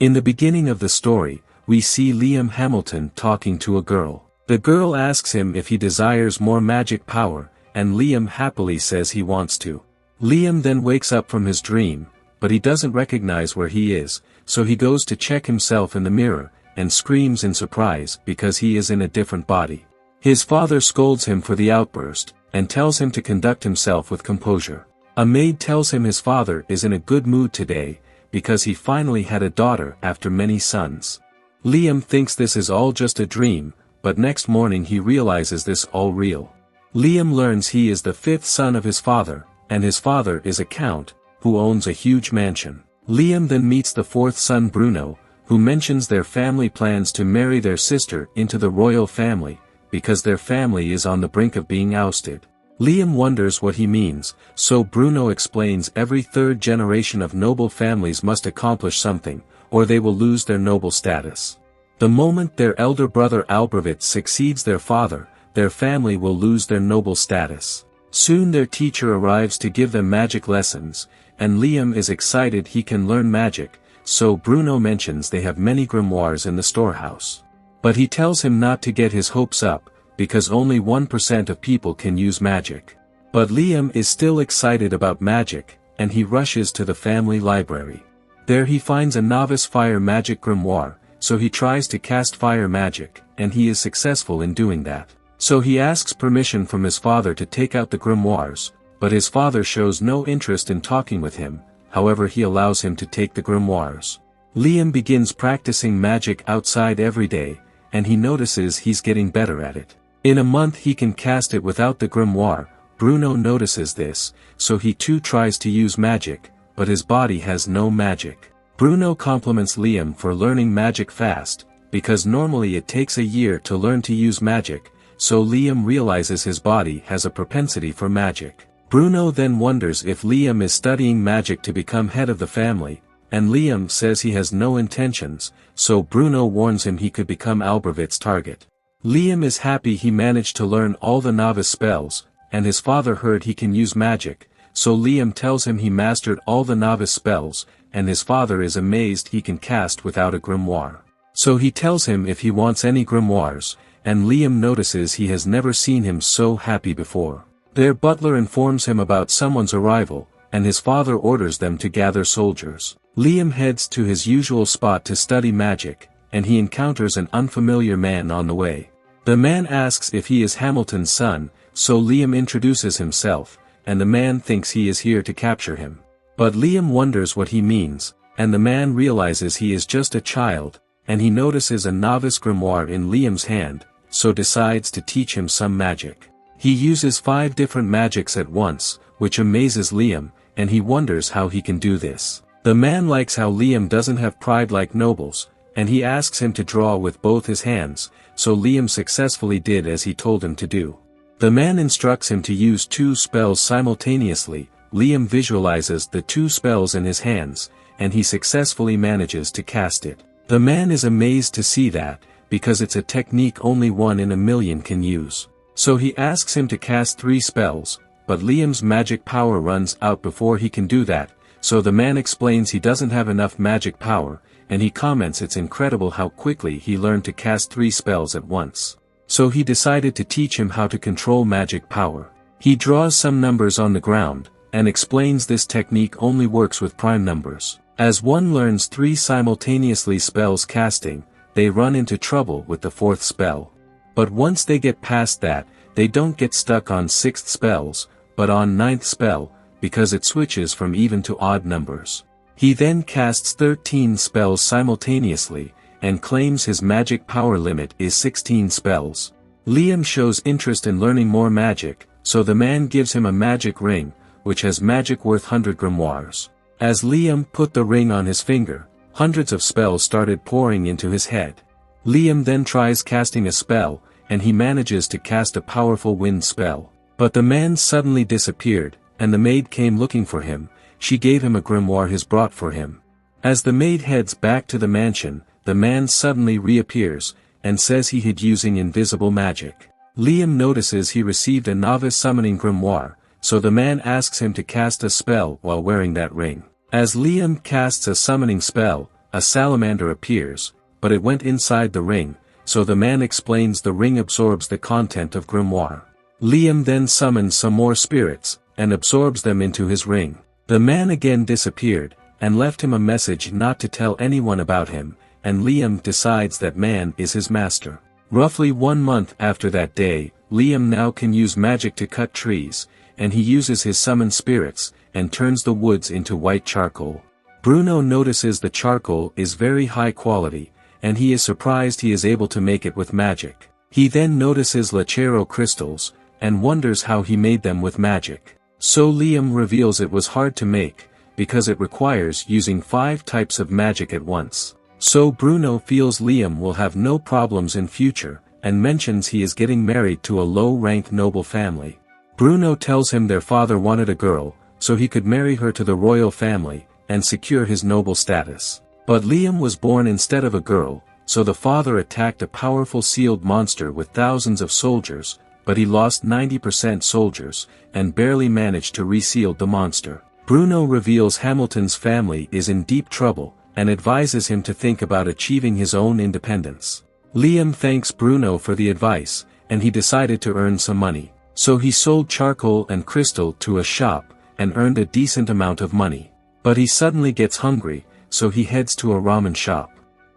In the beginning of the story, we see Liam Hamilton talking to a girl. The girl asks him if he desires more magic power, and Liam happily says he wants to. Liam then wakes up from his dream, but he doesn't recognize where he is, so he goes to check himself in the mirror, and screams in surprise because he is in a different body. His father scolds him for the outburst, and tells him to conduct himself with composure. A maid tells him his father is in a good mood today, because he finally had a daughter after many sons. Liam thinks this is all just a dream, but next morning he realizes this all real. Liam learns he is the fifth son of his father, and his father is a count, who owns a huge mansion. Liam then meets the fourth son Bruno, who mentions their family plans to marry their sister into the royal family, because their family is on the brink of being ousted. Liam wonders what he means, so Bruno explains every third generation of noble families must accomplish something, or they will lose their noble status. The moment their elder brother Albrecht succeeds their father, their family will lose their noble status. Soon their teacher arrives to give them magic lessons, and Liam is excited he can learn magic, so Bruno mentions they have many grimoires in the storehouse. But he tells him not to get his hopes up, because only 1% of people can use magic. But Liam is still excited about magic, and he rushes to the family library. There he finds a novice fire magic grimoire, so he tries to cast fire magic, and he is successful in doing that. So he asks permission from his father to take out the grimoires, but his father shows no interest in talking with him, however he allows him to take the grimoires. Liam begins practicing magic outside every day, and he notices he's getting better at it. In a month he can cast it without the grimoire. Bruno notices this, so he too tries to use magic, but his body has no magic. Bruno compliments Liam for learning magic fast, because normally it takes a year to learn to use magic, so Liam realizes his body has a propensity for magic. Bruno then wonders if Liam is studying magic to become head of the family, and Liam says he has no intentions, so Bruno warns him he could become Albrecht's target. Liam is happy he managed to learn all the novice spells, and his father heard he can use magic, so Liam tells him he mastered all the novice spells, and his father is amazed he can cast without a grimoire. So he tells him if he wants any grimoires, and Liam notices he has never seen him so happy before. Their butler informs him about someone's arrival, and his father orders them to gather soldiers. Liam heads to his usual spot to study magic, and he encounters an unfamiliar man on the way. The man asks if he is Hamilton's son, so Liam introduces himself, and the man thinks he is here to capture him. But Liam wonders what he means, and the man realizes he is just a child, and he notices a novice grimoire in Liam's hand, so decides to teach him some magic. He uses 5 different magics at once, which amazes Liam, and he wonders how he can do this. The man likes how Liam doesn't have pride like nobles, and he asks him to draw with both his hands, so Liam successfully did as he told him to do. The man instructs him to use 2 spells simultaneously. Liam visualizes the 2 spells in his hands, and he successfully manages to cast it. The man is amazed to see that, because it's a technique only 1 in a million can use. So he asks him to cast 3 spells, but Liam's magic power runs out before he can do that, so the man explains he doesn't have enough magic power, and he comments it's incredible how quickly he learned to cast 3 spells at once. So he decided to teach him how to control magic power. He draws some numbers on the ground, and explains this technique only works with prime numbers. As one learns 3 simultaneously spells casting, they run into trouble with the 4th spell. But once they get past that, they don't get stuck on 6th spells, but on 9th spell, because it switches from even to odd numbers. He then casts 13 spells simultaneously, and claims his magic power limit is 16 spells. Liam shows interest in learning more magic, so the man gives him a magic ring, which has magic worth 100 grimoires. As Liam put the ring on his finger, hundreds of spells started pouring into his head. Liam then tries casting a spell, and he manages to cast a powerful wind spell. But the man suddenly disappeared, and the maid came looking for him. She gave him a grimoire his brought for him. As the maid heads back to the mansion, the man suddenly reappears, and says he hid using invisible magic. Liam notices he received a novice summoning grimoire, so the man asks him to cast a spell while wearing that ring. As Liam casts a summoning spell, a salamander appears, but it went inside the ring, so the man explains the ring absorbs the content of grimoire. Liam then summons some more spirits, and absorbs them into his ring. The man again disappeared, and left him a message not to tell anyone about him, and Liam decides that man is his master. Roughly 1 month after that day, Liam now can use magic to cut trees, and he uses his summoned spirits, and turns the woods into white charcoal. Bruno notices the charcoal is very high quality, and he is surprised he is able to make it with magic. He then notices Lechero crystals, and wonders how he made them with magic. So Liam reveals it was hard to make, because it requires using 5 types of magic at once. So Bruno feels Liam will have no problems in future, and mentions he is getting married to a low-ranked noble family. Bruno tells him their father wanted a girl, so he could marry her to the royal family, and secure his noble status. But Liam was born instead of a girl, so the father attacked a powerful sealed monster with thousands of soldiers, but he lost 90% soldiers, and barely managed to reseal the monster. Bruno reveals Hamilton's family is in deep trouble, and advises him to think about achieving his own independence. Liam thanks Bruno for the advice, and he decided to earn some money. So he sold charcoal and crystal to a shop, and earned a decent amount of money. But he suddenly gets hungry, so he heads to a ramen shop.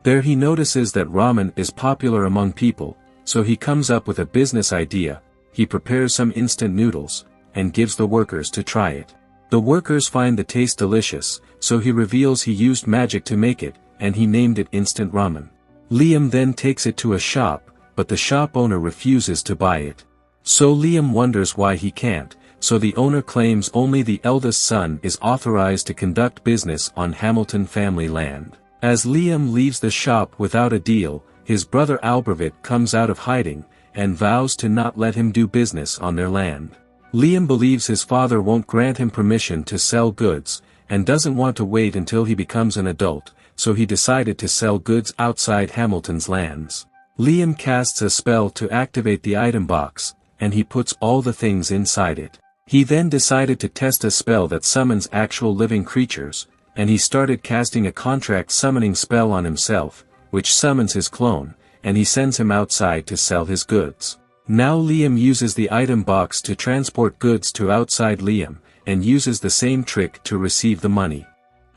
There he notices that ramen is popular among people, so he comes up with a business idea. He prepares some instant noodles, and gives the workers to try it. The workers find the taste delicious, so he reveals he used magic to make it, and he named it instant ramen. Liam then takes it to a shop, but the shop owner refuses to buy it. So Liam wonders why he can't, so the owner claims only the eldest son is authorized to conduct business on Hamilton family land. As Liam leaves the shop without a deal, his brother Albervit comes out of hiding, and vows to not let him do business on their land. Liam believes his father won't grant him permission to sell goods, and doesn't want to wait until he becomes an adult, so he decided to sell goods outside Hamilton's lands. Liam casts a spell to activate the item box, and he puts all the things inside it. He then decided to test a spell that summons actual living creatures, and he started casting a contract summoning spell on himself, which summons his clone, and he sends him outside to sell his goods. Now Liam uses the item box to transport goods to outside Liam, and uses the same trick to receive the money.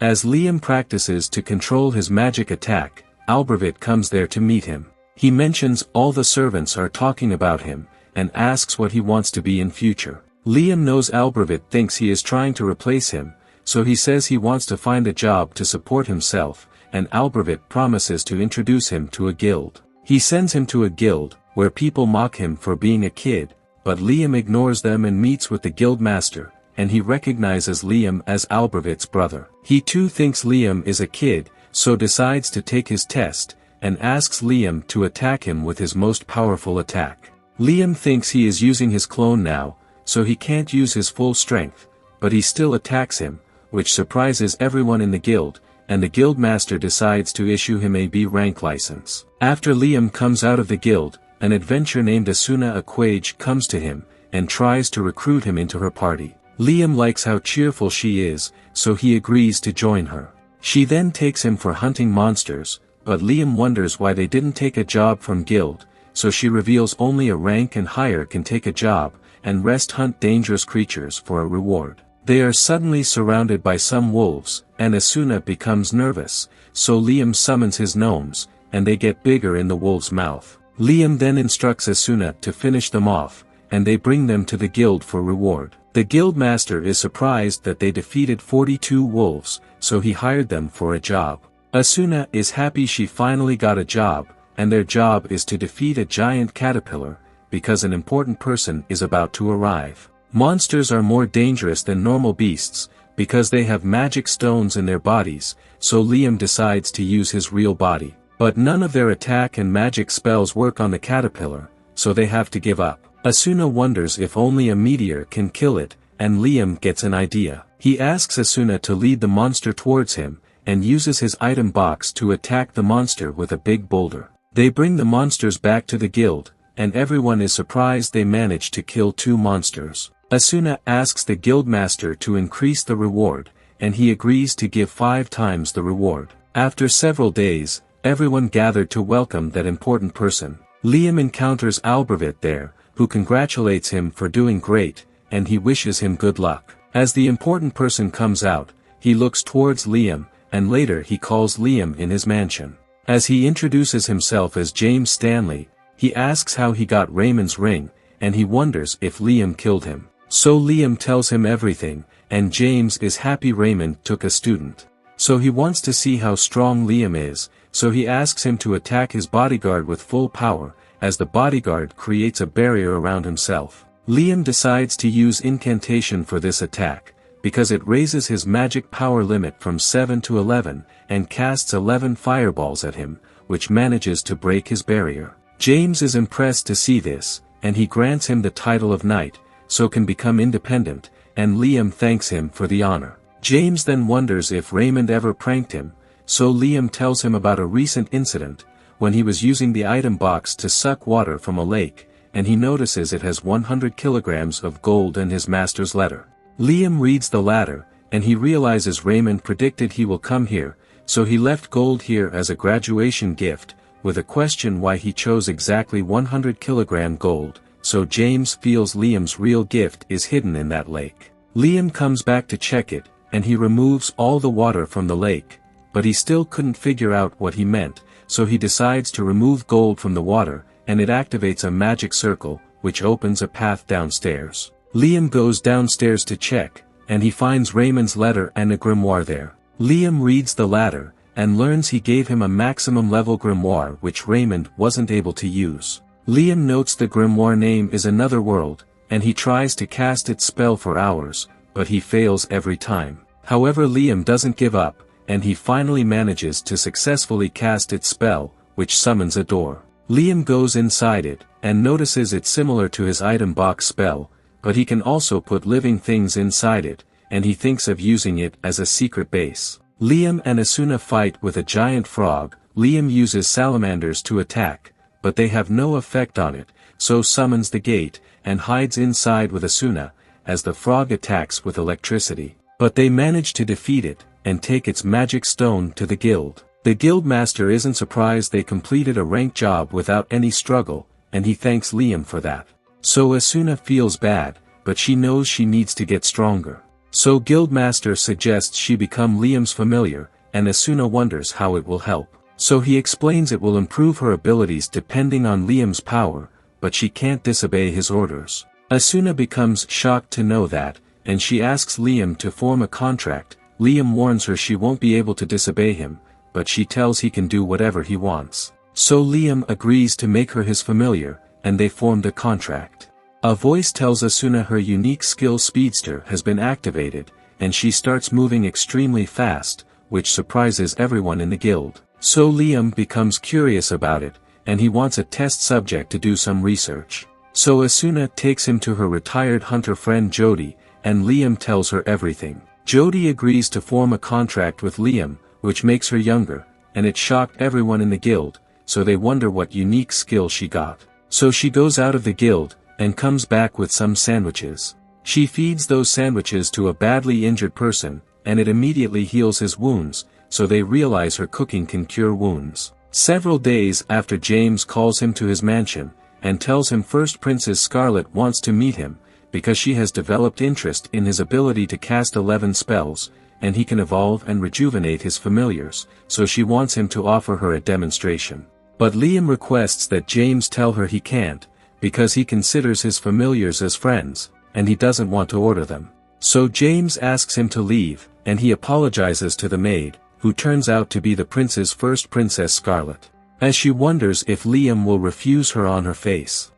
As Liam practices to control his magic attack, Albervit comes there to meet him. He mentions all the servants are talking about him, and asks what he wants to be in future. Liam knows Albervit thinks he is trying to replace him, so he says he wants to find a job to support himself, and Albervit promises to introduce him to a guild. He sends him to a guild, where people mock him for being a kid, but Liam ignores them and meets with the guild master, and he recognizes Liam as Albervit's brother. He too thinks Liam is a kid, so decides to take his test, and asks Liam to attack him with his most powerful attack. Liam thinks he is using his clone now, so he can't use his full strength, but he still attacks him, which surprises everyone in the guild, and the guild master decides to issue him a B rank license. After Liam comes out of the guild, an adventurer named Asuna Aquage comes to him, and tries to recruit him into her party. Liam likes how cheerful she is, so he agrees to join her. She then takes him for hunting monsters, but Liam wonders why they didn't take a job from guild, so she reveals only a rank and higher can take a job, and rest hunt dangerous creatures for a reward. They are suddenly surrounded by some wolves, and Asuna becomes nervous, so Liam summons his gnomes, and they get bigger in the wolf's mouth. Liam then instructs Asuna to finish them off, and they bring them to the guild for reward. The guild master is surprised that they defeated 42 wolves, so he hired them for a job. Asuna is happy she finally got a job, and their job is to defeat a giant caterpillar, because an important person is about to arrive. Monsters are more dangerous than normal beasts, because they have magic stones in their bodies, so Liam decides to use his real body. But none of their attack and magic spells work on the caterpillar, so they have to give up. Asuna wonders if only a meteor can kill it, and Liam gets an idea. He asks Asuna to lead the monster towards him, and uses his item box to attack the monster with a big boulder. They bring the monsters back to the guild, and everyone is surprised they managed to kill 2 monsters. Asuna asks the guild master to increase the reward, and he agrees to give 5 times the reward. After several days, everyone gathered to welcome that important person. Liam encounters Albervit there, who congratulates him for doing great, and he wishes him good luck. As the important person comes out, he looks towards Liam, and later he calls Liam in his mansion. As he introduces himself as James Stanley, he asks how he got Raymond's ring, and he wonders if Liam killed him. So Liam tells him everything, and James is happy Raymond took a student. So he wants to see how strong Liam is, so he asks him to attack his bodyguard with full power, as the bodyguard creates a barrier around himself. Liam decides to use incantation for this attack, because it raises his magic power limit from 7 to 11, and casts 11 fireballs at him, which manages to break his barrier. James is impressed to see this, and he grants him the title of knight, so can become independent, and Liam thanks him for the honor. James then wonders if Raymond ever pranked him, so Liam tells him about a recent incident, when he was using the item box to suck water from a lake, and he notices it has 100 kilograms of gold and his master's letter. Liam reads the latter, and he realizes Raymond predicted he will come here, so he left gold here as a graduation gift, with a question why he chose exactly 100 kilogram gold, so James feels Liam's real gift is hidden in that lake. Liam comes back to check it, and he removes all the water from the lake, but he still couldn't figure out what he meant, so he decides to remove gold from the water, and it activates a magic circle, which opens a path downstairs. Liam goes downstairs to check, and he finds Raymond's letter and a grimoire there. Liam reads the latter, and learns he gave him a maximum level grimoire which Raymond wasn't able to use. Liam notes the grimoire name is Another World, and he tries to cast its spell for hours, but he fails every time. However, Liam doesn't give up, and he finally manages to successfully cast its spell, which summons a door. Liam goes inside it, and notices it's similar to his item box spell, but he can also put living things inside it, and he thinks of using it as a secret base. Liam and Asuna fight with a giant frog. Liam uses salamanders to attack, but they have no effect on it, so summons the gate, and hides inside with Asuna, as the frog attacks with electricity. But they manage to defeat it, and take its magic stone to the guild. The guild master isn't surprised they completed a rank job without any struggle, and he thanks Liam for that. So Asuna feels bad, but she knows she needs to get stronger. So Guildmaster suggests she become Liam's familiar, and Asuna wonders how it will help. So he explains it will improve her abilities depending on Liam's power, but she can't disobey his orders. Asuna becomes shocked to know that, and she asks Liam to form a contract. Liam warns her she won't be able to disobey him, but she tells he can do whatever he wants. So Liam agrees to make her his familiar, and they form the contract. A voice tells Asuna her unique skill Speedster has been activated, and she starts moving extremely fast, which surprises everyone in the guild. So Liam becomes curious about it, and he wants a test subject to do some research. So Asuna takes him to her retired hunter friend Jody, and Liam tells her everything. Jody agrees to form a contract with Liam, which makes her younger, and it shocked everyone in the guild, so they wonder what unique skill she got. So she goes out of the guild, and comes back with some sandwiches. She feeds those sandwiches to a badly injured person, and it immediately heals his wounds, so they realize her cooking can cure wounds. Several days after, James calls him to his mansion, and tells him First Princess Scarlet wants to meet him, because she has developed interest in his ability to cast 11 spells, and he can evolve and rejuvenate his familiars, so she wants him to offer her a demonstration. But Liam requests that James tell her he can't, because he considers his familiars as friends, and he doesn't want to order them. So James asks him to leave, and he apologizes to the maid, who turns out to be the prince's first Princess Scarlet. As she wonders if Liam will refuse her on her face.